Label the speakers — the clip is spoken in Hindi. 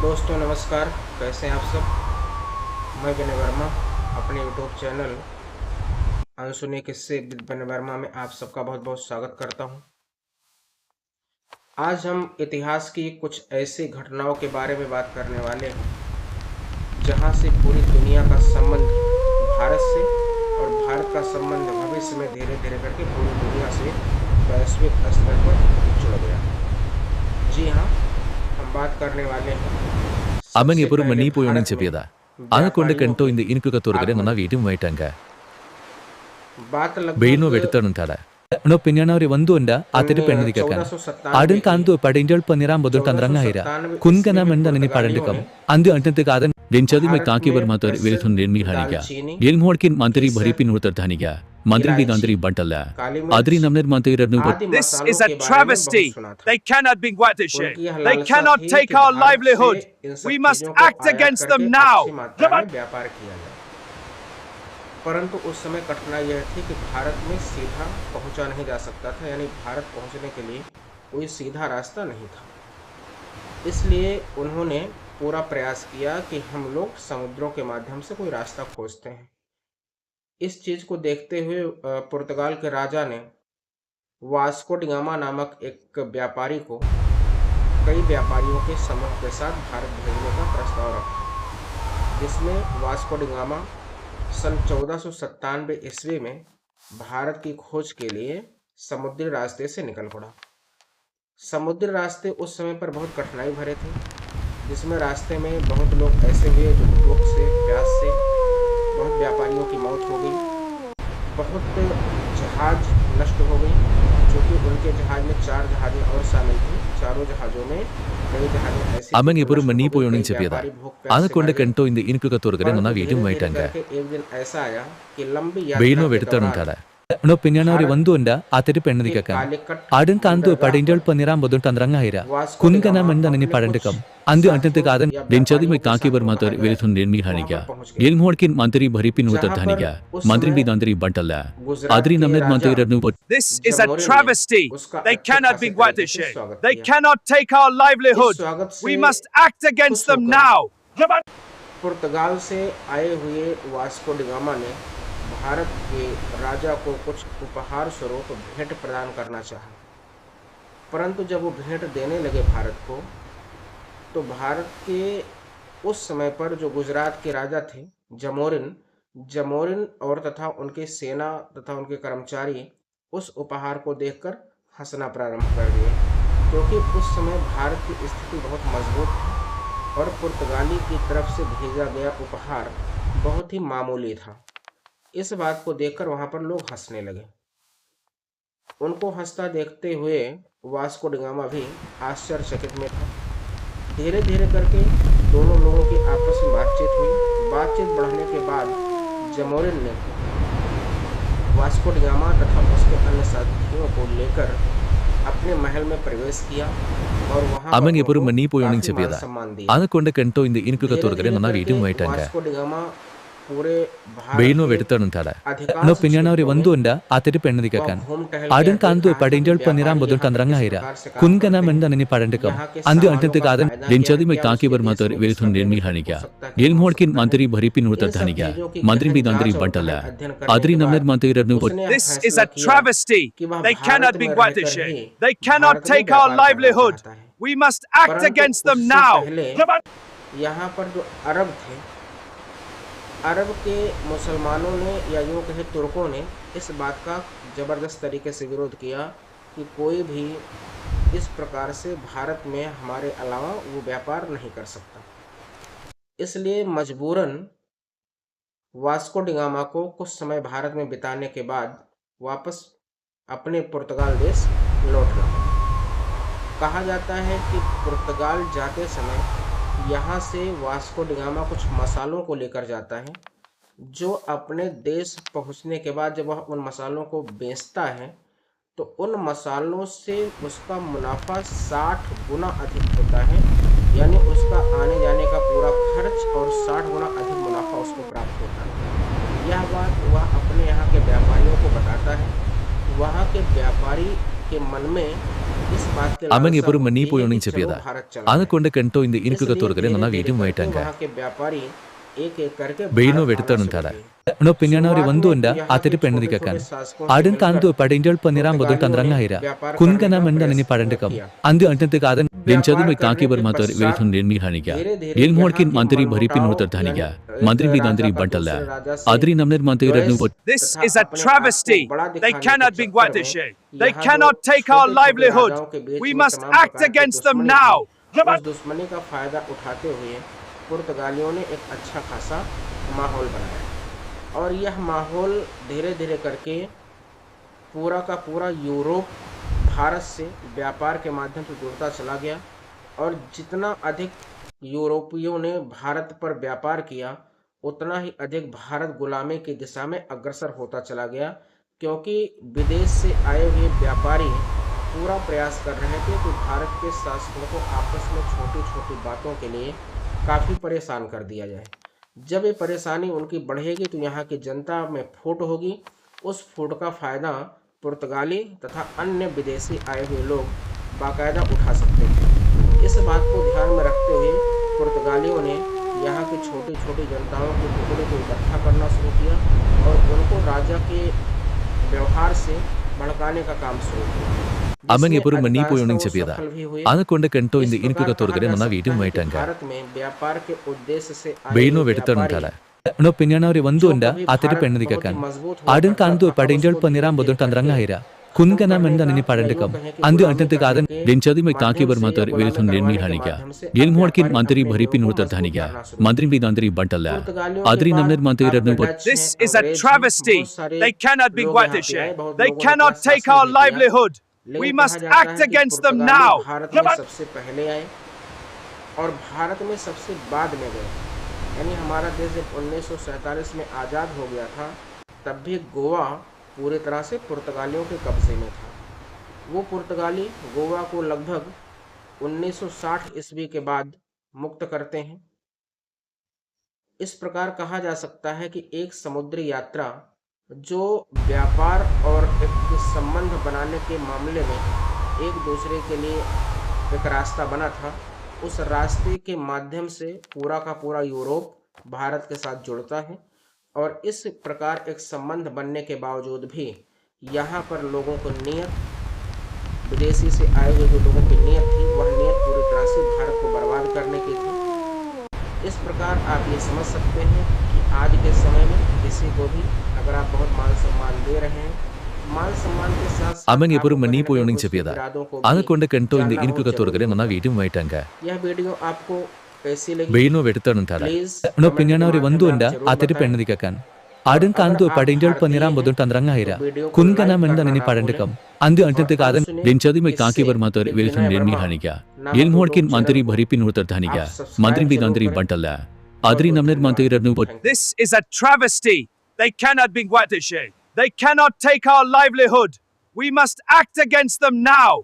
Speaker 1: दोस्तों नमस्कार। कैसे हैं आप सब। मैं विनय वर्मा अपने यूट्यूब चैनल अनसुने किस्से विद विनय वर्मा में आप सबका बहुत बहुत स्वागत करता हूं। आज हम इतिहास की कुछ ऐसी घटनाओं के बारे में बात करने वाले हैं जहां से पूरी दुनिया का संबंध भारत से और भारत का संबंध भविष्य में धीरे धीरे करके पूरी दुनिया से वैश्विक स्तर पर जुड़ गया। जी हाँ, हम बात करने वाले हैं
Speaker 2: அவன்
Speaker 1: सबसे
Speaker 2: எப்பொரு
Speaker 1: पहले
Speaker 2: மணி போய்
Speaker 1: भारत में
Speaker 2: செப்பியதா அதை கொண்டு
Speaker 1: व्यापारियों
Speaker 2: कंटो
Speaker 1: के
Speaker 2: இந்த இனிக்கு தோறுகಡೆ ನನ್ನ
Speaker 1: आगमन।
Speaker 2: வீட்டும் போயிட்டாங்க
Speaker 1: बात
Speaker 2: ಬೇಯಿನೋ
Speaker 1: लगभग
Speaker 2: ವೆಡ್ತಾನುಂಟಾಡ ನೋ ಪಿನ್ಯಾನವ್ರಿ ಒಂದು ಅಂಡ ಆತಡಿ ಪೆಣ್ಣದಿಕಕನ್
Speaker 1: 1497
Speaker 2: ಆಡನ್
Speaker 1: में
Speaker 2: ಕಾಂದು ಪಡಿಂಜಲ್ ಪನಿರಾಂ ಬದುಲ್ ತಂದ್ರಂಗ ಹೈರ
Speaker 1: 1497
Speaker 2: ಕುನ್ಕನ
Speaker 1: ईस्वी में
Speaker 2: ಮೆಂದ ನನಿ
Speaker 1: पुर्तगालियों
Speaker 2: ಪಡಂಡಕಂ
Speaker 1: ने
Speaker 2: ಅಂದು ಅಂಟಂತೆ ಕಾದನ್ ಡೆಂಚದಿ ಮೈ
Speaker 1: भारत
Speaker 2: ತಾಕಿ
Speaker 1: में
Speaker 2: ಬರ್ ಮಾತರ್
Speaker 1: प्रसिद्ध
Speaker 2: ವೇರಿಥುನ್ ನಿರ್ಮಿ ಹಾನಿಗ
Speaker 1: दालचीनी,
Speaker 2: ಎಲ್ ಮೋಡ್ಕಿನ್ ಮಂತ್ರಿ
Speaker 1: केसर,
Speaker 2: ಭರಿಪಿ ನುಡ್ತರ್ ಧಾನಿಗ ಮಂತ್ರಿ ಬಿ
Speaker 1: इलायची,
Speaker 2: ದಂತ್ರಿ ಬಂಟಲ್ಲ
Speaker 1: काली मिर्च
Speaker 2: ಆದ್ರಿ ನಮ್ನೆರ್ ಮಂತ್ರಿರನ್ನು
Speaker 1: आदि
Speaker 3: This
Speaker 1: मसालों
Speaker 3: is a
Speaker 1: के बारे में बहुत
Speaker 3: travesty.
Speaker 1: सुना था।
Speaker 3: They cannot be watershed.
Speaker 1: उनकी यह
Speaker 3: They
Speaker 1: लालसा
Speaker 3: cannot
Speaker 1: थी
Speaker 3: take
Speaker 1: कि
Speaker 3: our
Speaker 1: भारत से
Speaker 3: livelihood.
Speaker 1: इन सब
Speaker 3: We must
Speaker 1: चीजों को
Speaker 3: act
Speaker 1: आयात
Speaker 3: against them
Speaker 1: करके अच्छी
Speaker 3: now.
Speaker 1: मात्रा में व्यापार किया जाए। परंतु उस समय कठिनाई यह थी कि भारत में सीधा पहुंचा नहीं जा सकता था, यानी भारत पहुंचने के लिए कोई सीधा रास्ता नहीं था। इसलिए उन्होंने पूरा प्रयास किया कि हम लोग समुद्रों के माध्यम से कोई रास्ता खोजते हैं। इस चीज को देखते हुए पुर्तगाल के राजा ने वास्को डिगामा नामक एक व्यापारी को कई व्यापारियों के समूह के साथ भारत भेजने का प्रस्ताव रखा, जिसमें वास्को डिगामा सन 1497 ईस्वी में भारत की खोज के लिए समुद्री रास्ते से निकल पड़ा। समुद्री रास्ते उस समय पर बहुत कठिनाई भरे थे, जिसमें रास्ते में बहुत लोग ऐसे हुए जो भूख से, प्यास से, बहुत व्यापारियों की मौत हो गई, बहुत जहाज नष्ट हो गई, क्योंकि उनके जहाज में 4 जहाजें और शामिल थी। चारों जहाजों में कई जहाजें ऐसी थी
Speaker 2: ಅವನ್
Speaker 1: जो
Speaker 2: எப்பொரு
Speaker 1: नष्ट
Speaker 2: ಮಣಿ
Speaker 1: हो गई,
Speaker 2: போய்
Speaker 1: कई
Speaker 2: செப்பியதா
Speaker 1: व्यापारी भूख प्यास
Speaker 2: அதை
Speaker 1: से
Speaker 2: கொண்டு
Speaker 1: मर गए।
Speaker 2: कंटो இந்த இனிக்கு தோறுகಡೆ ನನ್ನ
Speaker 1: परंतु
Speaker 2: வீட்டும்
Speaker 1: धीरे धीरे
Speaker 2: போயிட்டாங்க
Speaker 1: करके एक दिन ऐसा आया कि लंबी यात्रा
Speaker 2: ಬೇಯಿನೋ
Speaker 1: के
Speaker 2: ವೆಡ್ತಾನುಂಟಾಡ
Speaker 1: दौरान
Speaker 2: ನೋ ಪಿನ್ಯಾನವ್ರಿ
Speaker 1: भारत
Speaker 2: ಒಂದು ಅಂಡ ಆತಡಿ
Speaker 1: के
Speaker 2: ಪೆಣ್ಣದಿಕಕನ್
Speaker 1: कालीकट
Speaker 2: आडन कांदु
Speaker 1: बंदरगाह
Speaker 2: पडिंजल
Speaker 1: पर
Speaker 2: पनिराम बदुल तंद्रंग हईरा
Speaker 1: वास्को
Speaker 2: कुनकना
Speaker 1: डिगामा
Speaker 2: मंदा ननी
Speaker 1: अपने
Speaker 2: पडंडकम
Speaker 1: कुछ
Speaker 2: अंदु अंटंते
Speaker 1: साथियों
Speaker 2: कादन
Speaker 1: या
Speaker 2: डेंचदी में
Speaker 1: व्यापारियों के
Speaker 2: ताकी
Speaker 1: साथ
Speaker 2: बर
Speaker 1: वो
Speaker 2: मातर
Speaker 1: भागा
Speaker 2: वेरिथुन निर्मी
Speaker 1: वहां
Speaker 2: हानिगा
Speaker 1: पर पहुंच गए,
Speaker 2: एल मोडकिन मंत्री भरिपि नुतर
Speaker 1: जहां पर
Speaker 2: धनिगा
Speaker 1: उस
Speaker 2: मंत्री
Speaker 1: समय
Speaker 2: भी दंतरी बंटल
Speaker 1: गुजरात
Speaker 2: आदरी
Speaker 1: के
Speaker 2: नमनेर
Speaker 1: राजा
Speaker 2: मंत्री रनु
Speaker 3: This is a
Speaker 1: जमोरिन ने
Speaker 3: travesty.
Speaker 1: उसका
Speaker 3: They
Speaker 1: अच्छे
Speaker 3: cannot
Speaker 1: खासे
Speaker 3: be
Speaker 1: तरीके से
Speaker 3: watershed.
Speaker 1: स्वागत
Speaker 3: They
Speaker 1: किया।
Speaker 3: cannot take our
Speaker 1: इस
Speaker 3: livelihood.
Speaker 1: स्वागत से
Speaker 3: We must act against
Speaker 1: खुश
Speaker 3: them
Speaker 1: होकर
Speaker 3: now.
Speaker 1: पुर्तगाल से आए हुए वास्को डिगामा ने भारत के राजा को कुछ उपहार स्वरूप भेंट प्रदान करना चाहा, परंतु जब वो भेंट देने लगे भारत को, तो भारत के उस समय पर जो गुजरात के राजा थे जमोरिन और तथा उनके सेना तथा उनके कर्मचारी उस उपहार को देखकर हंसना प्रारंभ कर दिए, क्योंकि उस समय भारत की स्थिति बहुत मजबूत थी और पुर्तगाली की तरफ से भेजा गया उपहार बहुत ही मामूली था। इस बात को देखकर वहां पर लोग हंसने लगे। उनको हंसता देखते हुए वास्को डिगामा भी आश्चर्यचकित में था। धीरे धीरे करके दोनों लोगों की आपस में बातचीत हुई। बातचीत बढ़ने के बाद जमोरिन ने वास्को डिगामा तथा उसके अन्य साथियों को लेकर अपने महल में प्रवेश किया और वहां
Speaker 2: ಅವನ್
Speaker 1: पर
Speaker 2: எப்பொரு
Speaker 1: उनको
Speaker 2: ಮಣಿ போய்
Speaker 1: काफी मान
Speaker 2: செப்பியதா
Speaker 1: सम्मान दिया।
Speaker 2: அதை கொண்டு कंटो இந்த இனிக்கு
Speaker 1: धीरे
Speaker 2: தோறுகಡೆ
Speaker 1: धीरे
Speaker 2: ನನ್ನ வீட்டும்
Speaker 1: करके
Speaker 2: போயிட்டாங்க
Speaker 1: वास्को डिगामा पूरे भारत
Speaker 2: ಬೇಯಿನೋ
Speaker 1: के
Speaker 2: ವೆಡ್ತಾನುಂಟಾಡ ನೋ
Speaker 1: अधिकांश
Speaker 2: ಪಿನ್ಯಾನವ್ರಿ
Speaker 1: क्षेत्रों
Speaker 2: ಒಂದು
Speaker 1: में
Speaker 2: ಅಂಡ ಆತಡಿ
Speaker 1: वह
Speaker 2: ಪೆಣ್ಣದಿಕಕನ್
Speaker 1: घूम टहल
Speaker 2: आडन
Speaker 1: कर
Speaker 2: कांदु
Speaker 1: देखा कि
Speaker 2: पडिंजल पनिराम
Speaker 1: व्यापारी
Speaker 2: बदुल
Speaker 1: यहाँ पे
Speaker 2: तंद्रंग
Speaker 1: किस
Speaker 2: हईरा
Speaker 1: प्रकार से काम
Speaker 2: कुनकना
Speaker 1: करते
Speaker 2: मंदा
Speaker 1: हैं,
Speaker 2: ननी पडंडकम
Speaker 1: यहाँ के
Speaker 2: अंदु
Speaker 1: सामानों
Speaker 2: अंटंते
Speaker 1: का
Speaker 2: कादन
Speaker 1: फायदा क्या
Speaker 2: डेंचदी
Speaker 1: है,
Speaker 2: में
Speaker 1: क्या
Speaker 2: ताकी
Speaker 1: उसके
Speaker 2: बर
Speaker 1: देश
Speaker 2: मातर
Speaker 1: में
Speaker 2: वेरिथुन
Speaker 1: उसका
Speaker 2: निर्मी
Speaker 1: बेनिफिट हो
Speaker 2: हानिगा
Speaker 1: सकता है कि
Speaker 2: एल
Speaker 1: नहीं हो
Speaker 2: मोडकिन
Speaker 1: सकता है।
Speaker 2: मंत्री भरिपि नुडतर
Speaker 1: इन सब
Speaker 2: धनिगा
Speaker 1: चीजों की
Speaker 2: मंत्री
Speaker 1: गहन
Speaker 2: भी दंतरी
Speaker 1: जांच और
Speaker 2: बंटल
Speaker 1: गहन अध्ययन करने
Speaker 2: आदरी
Speaker 1: के
Speaker 2: नमनेर
Speaker 1: बाद
Speaker 2: मंत्री रनु
Speaker 1: उसने
Speaker 3: This is
Speaker 1: फैसला
Speaker 3: a
Speaker 1: किया
Speaker 3: travesty.
Speaker 1: कि वह
Speaker 3: They
Speaker 1: भारत
Speaker 3: cannot be
Speaker 1: में रहकर
Speaker 3: watershed.
Speaker 1: He
Speaker 3: They cannot
Speaker 1: Bharat में
Speaker 3: take our
Speaker 1: व्यापार करना
Speaker 3: livelihood.
Speaker 1: चाहता है।
Speaker 3: We must act
Speaker 1: परंतु
Speaker 3: against them
Speaker 1: उससे
Speaker 3: now.
Speaker 1: पहले यहाँ पर जो अरब थे, अरब के मुसलमानों ने या यूँ कहे तुर्कों ने इस बात का ज़बरदस्त तरीके से विरोध किया कि कोई भी इस प्रकार से भारत में हमारे अलावा वो व्यापार नहीं कर सकता। इसलिए मजबूरन वास्को डिगामा को कुछ समय भारत में बिताने के बाद वापस अपने पुर्तगाल देश लौटना पड़ा। कहा जाता है कि पुर्तगाल जाते समय यहाँ से वास्को डिगामा कुछ मसालों को लेकर जाता है, जो अपने देश पहुँचने के बाद जब वह उन मसालों को बेचता है तो उन मसालों से उसका मुनाफा 60 गुना अधिक होता है, यानी उसका आने जाने का पूरा खर्च और 60 गुना अधिक मुनाफा उसको प्राप्त होता है। यह बात वह अपने यहाँ के व्यापारियों को बताता है। वहाँ के व्यापारी के मन में इस बात के
Speaker 2: Amang
Speaker 1: लालसा
Speaker 2: epuru
Speaker 1: होती
Speaker 2: mani
Speaker 1: है
Speaker 2: po
Speaker 1: कि
Speaker 2: yoning
Speaker 1: चलो
Speaker 2: chepiada.
Speaker 1: भारत चला
Speaker 2: Ana
Speaker 1: जाए।
Speaker 2: konda kanto indi inkuga
Speaker 1: इसलिए
Speaker 2: torgare nana
Speaker 1: धीरे-धीरे
Speaker 2: video
Speaker 1: करके
Speaker 2: maitanga.
Speaker 1: वहाँ के व्यापारी एक-एक करके
Speaker 2: Beino
Speaker 1: भारत आना
Speaker 2: vedutan
Speaker 1: शुरू
Speaker 2: untara.
Speaker 1: किए।
Speaker 2: No opinion ori
Speaker 1: शुरुआत
Speaker 2: vandu
Speaker 1: में
Speaker 2: unda
Speaker 1: यहाँ के
Speaker 2: ateri
Speaker 1: छोटे-छोटे
Speaker 2: pendidikan.
Speaker 1: शासकों से
Speaker 2: Adan
Speaker 1: मिलकर
Speaker 2: kandu padinjal paniram bodun
Speaker 1: पुर्तगालियों
Speaker 2: tandrang
Speaker 1: ने
Speaker 2: haira.
Speaker 1: व्यापार
Speaker 2: Kun
Speaker 1: करने
Speaker 2: kana
Speaker 1: का
Speaker 2: menda nini
Speaker 1: प्रयास
Speaker 2: padandikam.
Speaker 1: किया।
Speaker 2: Andu antente kadan linchadu
Speaker 1: व्यापार
Speaker 2: me taki
Speaker 1: करने के
Speaker 2: bermator
Speaker 1: पश्चात
Speaker 2: velithun nirmi hanika.
Speaker 1: धीरे-धीरे
Speaker 2: Yel
Speaker 1: यहाँ
Speaker 2: morkin
Speaker 1: के
Speaker 2: mantri bhari
Speaker 1: मनमुटाव
Speaker 2: pinutar
Speaker 1: यानी
Speaker 2: thaniga.
Speaker 1: एक
Speaker 2: Mantri bi
Speaker 1: राजा
Speaker 2: dandri
Speaker 1: का
Speaker 2: bantalla.
Speaker 1: दूसरे राजा से
Speaker 2: Adri namner mantri radnu
Speaker 1: द्वेष
Speaker 3: This
Speaker 1: तथा
Speaker 3: is a
Speaker 1: अपने आप को
Speaker 3: travesty.
Speaker 1: बड़ा
Speaker 3: They
Speaker 1: दिखाने के
Speaker 3: cannot be
Speaker 1: चक्कर में
Speaker 3: watershed. They
Speaker 1: यहाँ जो
Speaker 3: cannot take our
Speaker 1: छोटे-छोटे
Speaker 3: livelihood.
Speaker 1: राजाओं के बीच
Speaker 3: We
Speaker 1: में
Speaker 3: must
Speaker 1: तमाम
Speaker 3: act
Speaker 1: प्रकार की
Speaker 3: against them
Speaker 1: दुश्मनी
Speaker 3: now.
Speaker 1: थी। उस दुश्मनी का फायदा उठाते हुए पुर्तगालियों ने एक अच्छा खासा माहौल बनाया और यह माहौल धीरे-धीरे करके पूरा का पूरा यूरोप भारत से व्यापार के माध्यम से जुड़ता चला गया और जितना अधिक यूरोपियों ने भारत पर व्यापार किया उतना ही अधिक भारत गुलामी की दिशा में अग्रसर होता चला गया, क्योंकि विदेश से आए हुए व्यापारी पूरा प्रयास कर रहे थे कि भारत के शासकों को आपस में छोटी-छोटी बातों के लिए काफ़ी परेशान कर दिया जाए। जब ये परेशानी उनकी बढ़ेगी तो यहाँ की जनता में फूट होगी। उस फूट का फ़ायदा पुर्तगाली तथा अन्य विदेशी आए हुए लोग बाकायदा उठा सकते थे। इस बात को ध्यान में रखते हुए पुर्तगालियों ने यहाँ की छोटी-छोटी जनताओं के टुकड़े को इकट्ठा करना शुरू किया और उनको राजा के व्यवहार से भड़काने का काम शुरू किया।
Speaker 2: Amang
Speaker 1: जिसमें
Speaker 2: epuru mani po
Speaker 1: अधिकांशतः
Speaker 2: yoning
Speaker 1: वो
Speaker 2: chepiada.
Speaker 1: सफल भी हुए।
Speaker 2: Ana konda kanto
Speaker 1: इस
Speaker 2: indi
Speaker 1: प्रकार
Speaker 2: inkuga
Speaker 1: कहा
Speaker 2: torgare
Speaker 1: जा
Speaker 2: nana
Speaker 1: सकता
Speaker 2: video
Speaker 1: है कि
Speaker 2: maitanga.
Speaker 1: भारत में व्यापार के उद्देश्य से आए
Speaker 2: Beino
Speaker 1: हुए
Speaker 2: vedutan
Speaker 1: व्यापारी
Speaker 2: untara. No opinion ori vandu
Speaker 1: जो
Speaker 2: unda
Speaker 1: कभी
Speaker 2: ateri
Speaker 1: भारत बहुत ही
Speaker 2: pendidikan.
Speaker 1: मजबूत हुआ
Speaker 2: Adan
Speaker 1: करता
Speaker 2: kandu
Speaker 1: था और
Speaker 2: padinjal
Speaker 1: उसको
Speaker 2: paniram bodun
Speaker 1: धीरे-धीरे
Speaker 2: tandrang
Speaker 1: करके
Speaker 2: haira. Kun
Speaker 1: खत्म
Speaker 2: kana
Speaker 1: करने
Speaker 2: menda
Speaker 1: का
Speaker 2: nini
Speaker 1: या यूं
Speaker 2: padandikam.
Speaker 1: कहें कि
Speaker 2: Andu
Speaker 1: गुलामी
Speaker 2: antente kadan
Speaker 1: करने के
Speaker 2: linchadu me taki
Speaker 1: माध्यम से
Speaker 2: bermator
Speaker 1: या गुलामी
Speaker 2: velithun nirmi
Speaker 1: करवाने के
Speaker 2: hanika.
Speaker 1: माध्यम से
Speaker 2: Yel
Speaker 1: अब
Speaker 2: morkin
Speaker 1: व्यापारी
Speaker 2: mantri
Speaker 1: अपने
Speaker 2: bhari
Speaker 1: नियमों को
Speaker 2: pinutar
Speaker 1: मजबूत
Speaker 2: thaniga.
Speaker 1: करना शुरू
Speaker 2: Mantri
Speaker 1: किया।
Speaker 2: bi dandri bantalla.
Speaker 1: पुर्तगालियों के
Speaker 2: Adri
Speaker 1: बाद
Speaker 2: namner mantri
Speaker 1: आपके
Speaker 2: radnu
Speaker 1: डच
Speaker 3: This
Speaker 1: हैं,
Speaker 3: is a
Speaker 1: अंग्रेज हैं,
Speaker 3: travesty.
Speaker 1: बहुत सारे
Speaker 3: They cannot be
Speaker 1: लोग यहाँ पे आए,
Speaker 3: watershed.
Speaker 1: बहुत
Speaker 3: They
Speaker 1: लोगों ने अपना
Speaker 3: cannot take
Speaker 1: शासन
Speaker 3: our
Speaker 1: भी किया।
Speaker 3: livelihood. We
Speaker 1: लेकिन कहा
Speaker 3: must
Speaker 1: जाता
Speaker 3: act
Speaker 1: है कि
Speaker 3: against them
Speaker 1: पुर्तगाली
Speaker 3: now.
Speaker 1: भारत में सबसे पहले आए और भारत में सबसे बाद में गए। यानी हमारा देश जब 1947 में आज़ाद हो गया था तब भी गोवा पूरी तरह से पुर्तगालियों के कब्जे में था। वो पुर्तगाली गोवा को लगभग 1960 ईस्वी के बाद मुक्त करते हैं। इस प्रकार कहा जा सकता है कि एक समुद्री यात्रा जो व्यापार और एक संबंध बनाने के मामले में एक दूसरे के लिए एक रास्ता बना था, उस रास्ते के माध्यम से पूरा का पूरा यूरोप भारत के साथ जुड़ता है और इस प्रकार एक संबंध बनने के बावजूद भी यहाँ पर लोगों को नियत विदेशी से आए हुए जो लोगों की नियत थी वह नियत पूरी तरह से भारत को बर्बाद करने की थी। इस प्रकार आप ये समझ सकते हैं कि आज के समय में किसी को भी अगर आप बहुत मान सम्मान दे रहे हैं, मान सम्मान के साथ
Speaker 2: Amang epuru mani po yoning chepiada. Ana konda kanto indi inkuga torgare nana video maitanga.
Speaker 1: यह वीडियो आपको कैसी लगी?
Speaker 2: Beino vedutan untara.
Speaker 1: Please
Speaker 2: No opinion ori vandu unda ateri pendidikan. Adan kandu padinjal paniram bodun tandrang haira. Kun kana menda nini padandikam. Andu antente kadan linchadu me taki bermator velithun nirmi hanika. Yel morkin mantri bhari pinutar thaniga. Mantri bi dandri bantalla. Adri namner mantri radnu
Speaker 3: This is a travesty. They cannot be watershed. They cannot take our livelihood. We must act against them now.